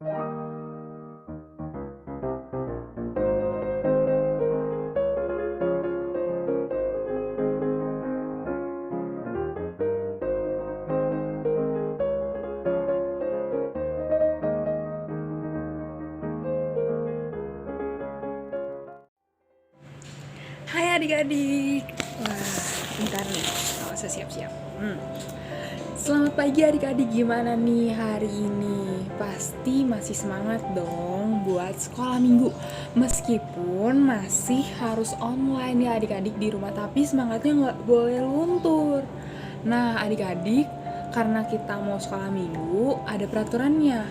Hai adik-adik. Wah, bentar nih, gak usah siap-siap. Selamat pagi adik-adik, gimana nih hari ini? Pasti masih semangat dong buat sekolah minggu. Meskipun masih harus online ya adik-adik di rumah, tapi semangatnya gak boleh luntur. Nah adik-adik, karena kita mau sekolah minggu, ada peraturannya.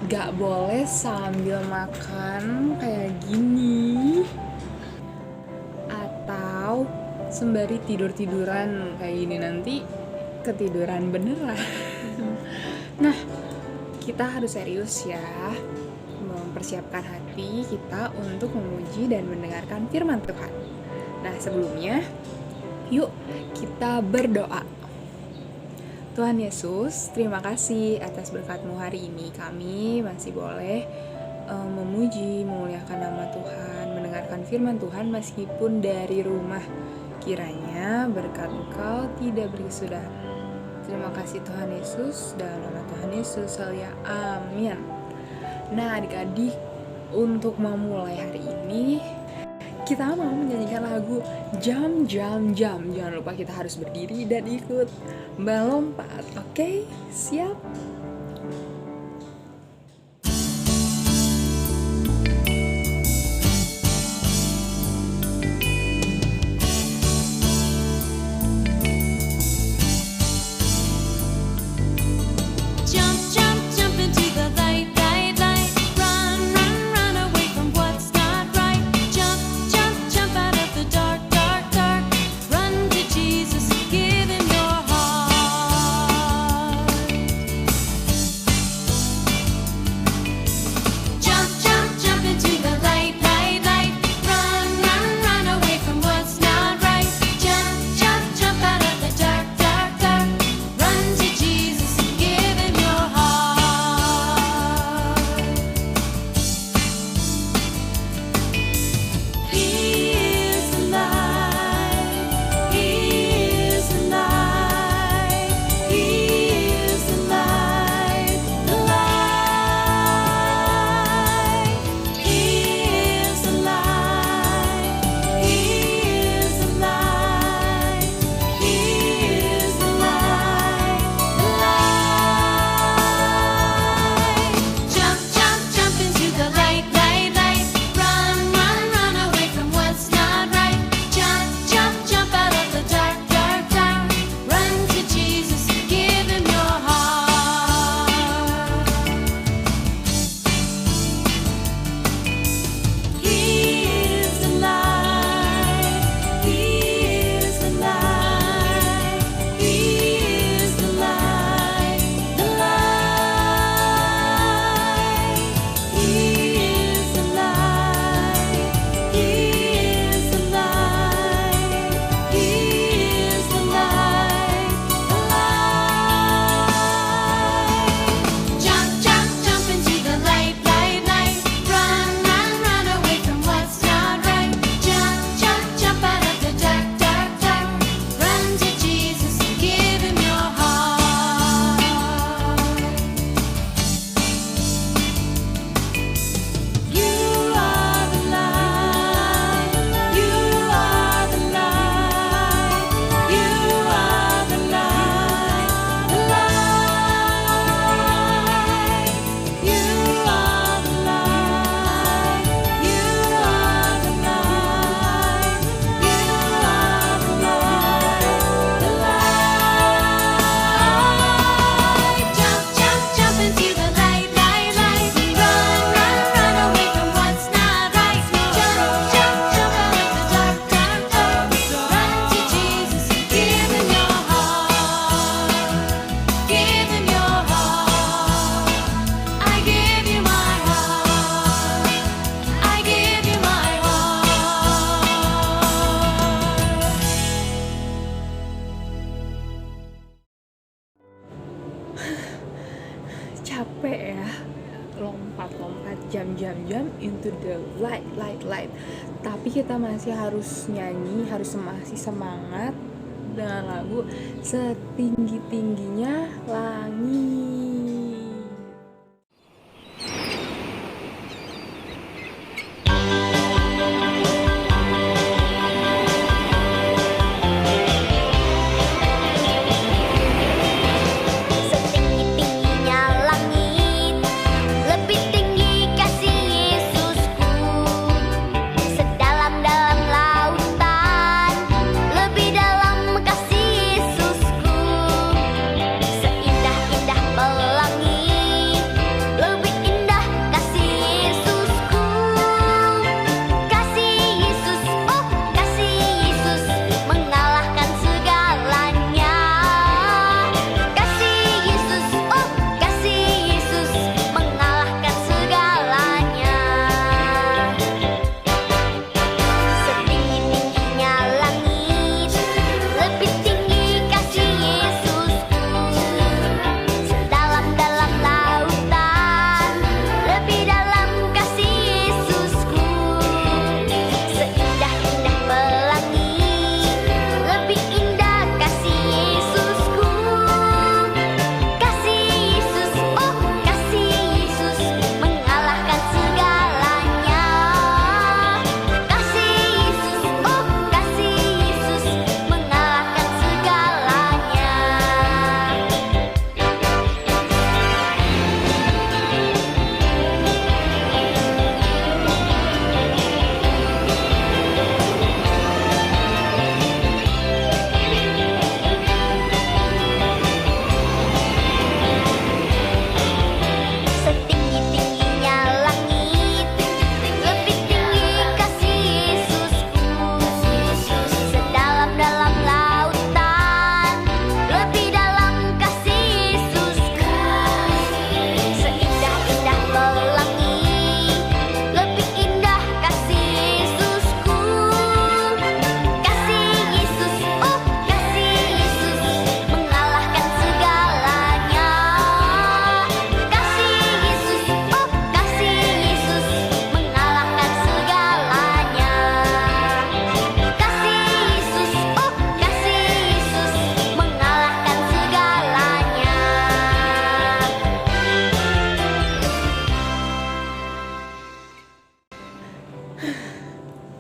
Gak boleh sambil makan kayak gini, atau sembari tidur-tiduran kayak gini, nanti ketiduran beneran. Nah, kita harus serius ya, mempersiapkan hati kita untuk memuji dan mendengarkan firman Tuhan. Nah, sebelumnya yuk kita berdoa. Tuhan Yesus, terima kasih atas berkat-Mu hari ini. Kami masih boleh memuji, memuliakan nama Tuhan, mendengarkan firman Tuhan meskipun dari rumah. Kiranya berkat Engkau tidak berkesudahan. Terima kasih Tuhan Yesus, dalam nama Tuhan Yesus, ya amin. Nah adik-adik, untuk memulai hari ini kita mau menyanyikan lagu Jam. Jangan lupa kita harus berdiri dan ikut melompat. Oke, siap? lompat jam into the light. Tapi kita masih harus nyanyi, masih semangat dengan lagu Setinggi-tingginya Langit.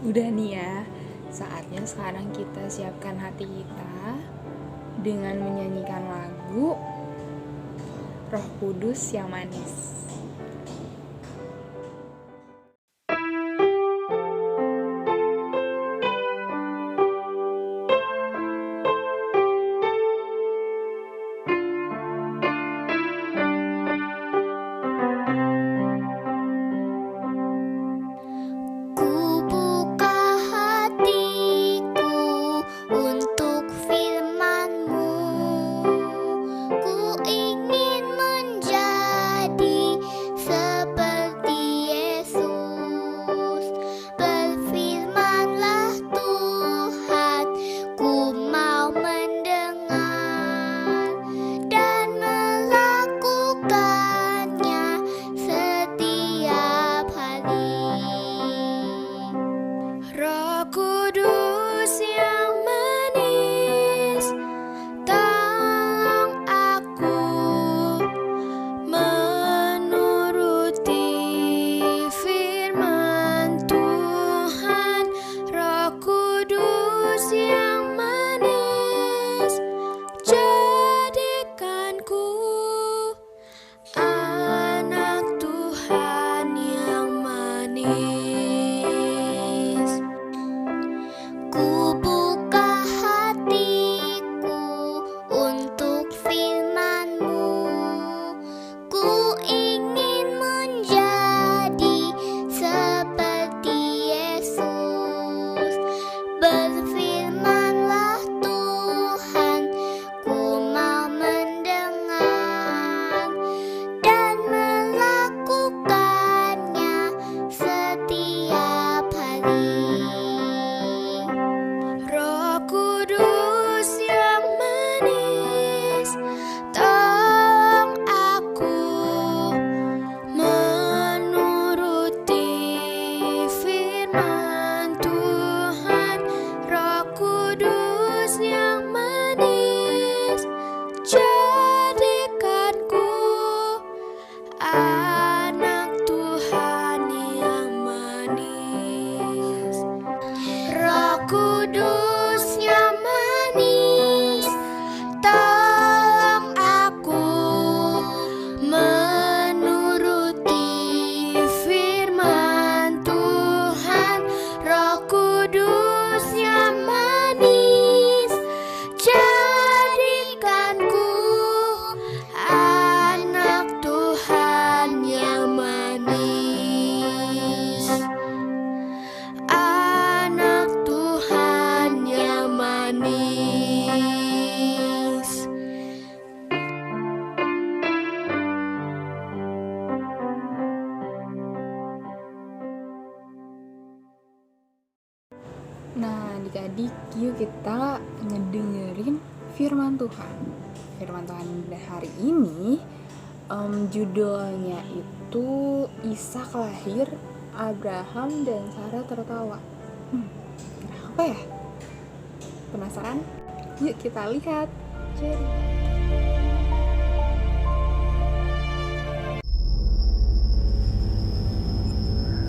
Udah nih ya, saatnya sekarang kita siapkan hati kita dengan menyanyikan lagu Roh Kudus yang Manis. Ku ingin menjadi Nah, adik-adik, yuk kita ngedengerin firman Tuhan. Firman Tuhan hari ini judulnya itu Ishak lahir, Abraham dan Sarah tertawa. Apa ya? Penasaran? Yuk kita lihat.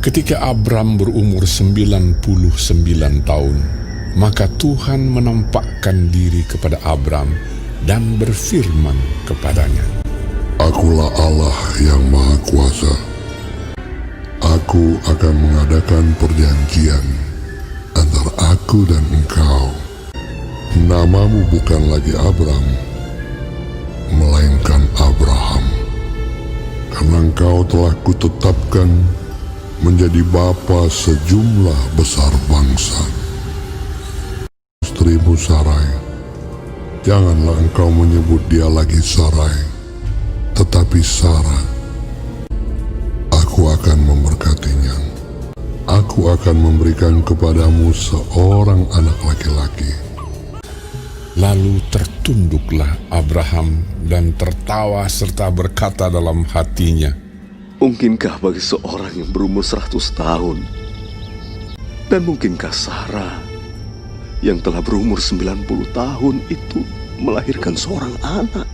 Ketika Abram berumur 99 tahun, maka Tuhan menampakkan diri kepada Abram dan berfirman kepadanya, Akulah Allah yang Maha Kuasa. Aku akan mengadakan perjanjian antara aku dan engkau. Namamu bukan lagi Abram, melainkan Abraham, karena engkau telah kutetapkan menjadi bapa sejumlah besar bangsa. Istrimu Sarai, janganlah engkau menyebut dia lagi Sarai, tetapi Sarah. Aku akan memberkatinya. Aku akan memberikan kepadamu seorang anak laki-laki. Lalu tertunduklah Abraham dan tertawa serta berkata dalam hatinya, Mungkinkah bagi seorang yang berumur 100 tahun? Dan mungkinkah Sarah yang telah berumur 90 tahun itu melahirkan seorang anak?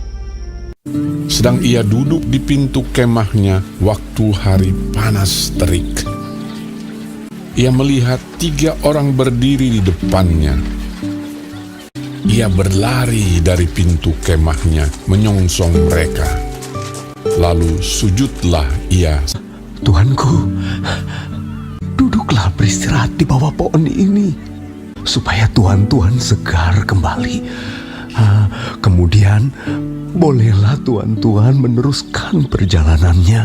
sedang ia duduk di pintu kemahnya waktu hari panas terik. Ia melihat 3 orang berdiri di depannya. Ia berlari dari pintu kemahnya menyongsong mereka. Lalu sujudlah ia. Tuanku, duduklah beristirahat di bawah pohon ini, supaya Tuhan segar kembali. Kemudian, bolehlah Tuhan meneruskan perjalanannya.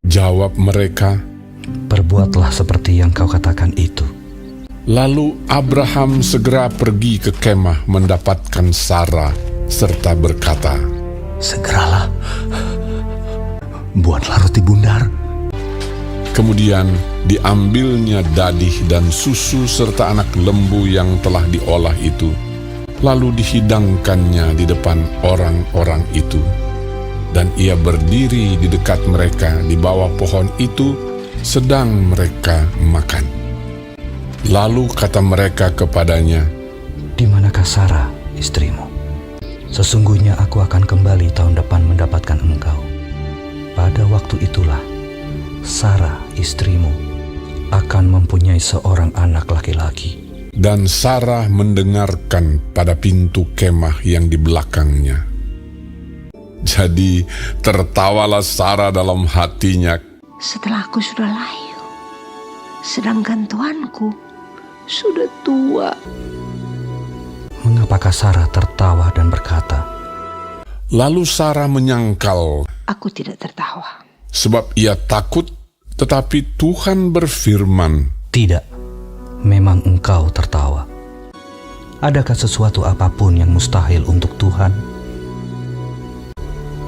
Jawab mereka, Perbuatlah seperti yang kau katakan itu. Lalu Abraham segera pergi ke kemah mendapatkan Sarah serta berkata, Segeralah, buatlah roti bundar. Kemudian diambilnya dadih dan susu serta anak lembu yang telah diolah itu, lalu dihidangkannya di depan orang-orang itu. Dan ia berdiri di dekat mereka di bawah pohon itu, sedang mereka makan. Lalu kata mereka kepadanya, Di manakah Sarah, istrimu? Sesungguhnya aku akan kembali tahun depan mendapatkan engkau. Pada waktu itulah, Sarah, istrimu, akan mempunyai seorang anak laki-laki. dan Sarah mendengarkan pada pintu kemah yang di belakangnya. Jadi tertawalah Sarah dalam hatinya. Setelah aku sudah layu, sedangkan tuanku sudah tua. Mengapakah Sarah tertawa dan berkata, Lalu Sarah menyangkal, Aku tidak tertawa. sebab ia takut, tetapi Tuhan berfirman, Tidak, memang engkau tertawa. Adakah sesuatu apapun yang mustahil untuk Tuhan?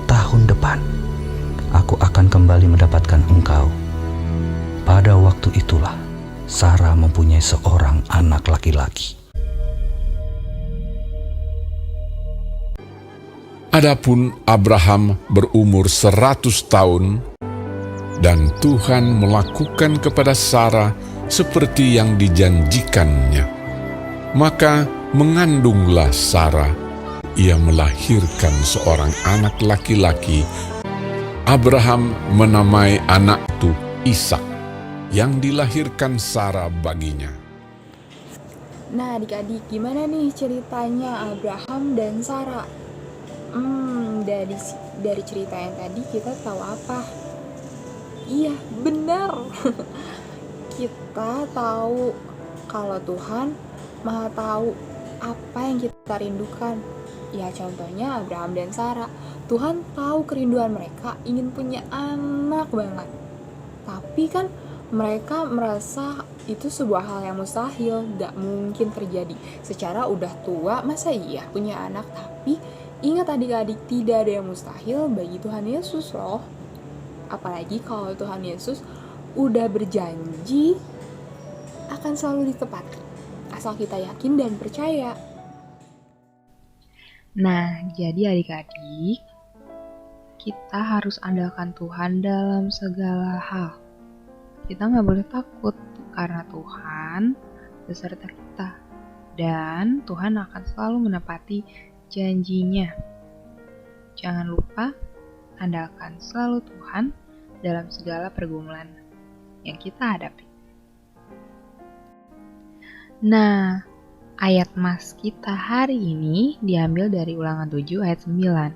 Tahun depan, aku akan kembali mendapatkan engkau. Pada waktu itulah, Sarah mempunyai seorang anak laki-laki. Adapun Abraham berumur 100 tahun, dan Tuhan melakukan kepada Sarah seperti yang dijanjikannya. Maka mengandunglah Sarah, ia melahirkan seorang anak laki-laki. Abraham menamai anak itu Ishak, yang dilahirkan Sarah baginya. Nah, adik-adik, gimana nih ceritanya Abraham dan Sarah? Dari cerita yang tadi kita tahu apa? Iya, benar. Kita tahu kalau Tuhan Maha tahu apa yang kita rindukan. Ya, contohnya Abraham dan Sarah. Tuhan tahu kerinduan mereka, ingin punya anak banget. Tapi kan mereka merasa itu sebuah hal yang mustahil, gak mungkin terjadi. Secara udah tua, masa iya punya anak? Tapi ingat adik-adik, tidak ada yang mustahil bagi Tuhan Yesus loh. Apalagi kalau Tuhan Yesus udah berjanji akan selalu ditepati, asal kita yakin dan percaya. Nah, jadi adik-adik, kita harus andalkan Tuhan dalam segala hal. Kita nggak boleh takut, karena Tuhan beserta kita. Dan Tuhan akan selalu menepati janjinya. Jangan lupa, andalkan selalu Tuhan dalam segala pergumulan yang kita hadapi. Nah, ayat mas kita hari ini diambil dari Ulangan 7 ayat 9.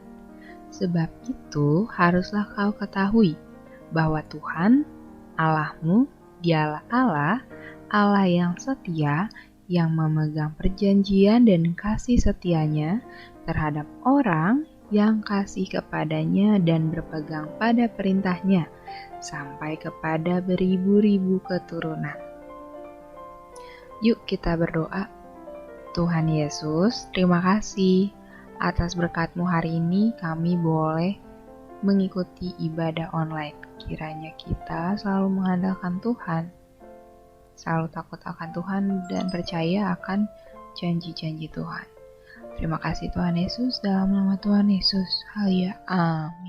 Sebab itu haruslah kau ketahui bahwa Tuhan Allahmu, dialah Allah yang setia, yang memegang perjanjian dan kasih setianya terhadap orang yang kasih kepadanya dan berpegang pada perintahnya sampai kepada beribu-ribu keturunan. Yuk kita berdoa. Tuhan Yesus, terima kasih atas berkat-Mu hari ini kami boleh mengikuti ibadah online. Kiranya kita selalu mengandalkan Tuhan, selalu takut akan Tuhan dan percaya akan janji-janji Tuhan. Terima kasih Tuhan Yesus, dalam nama Tuhan Yesus. Haleluya. Amin.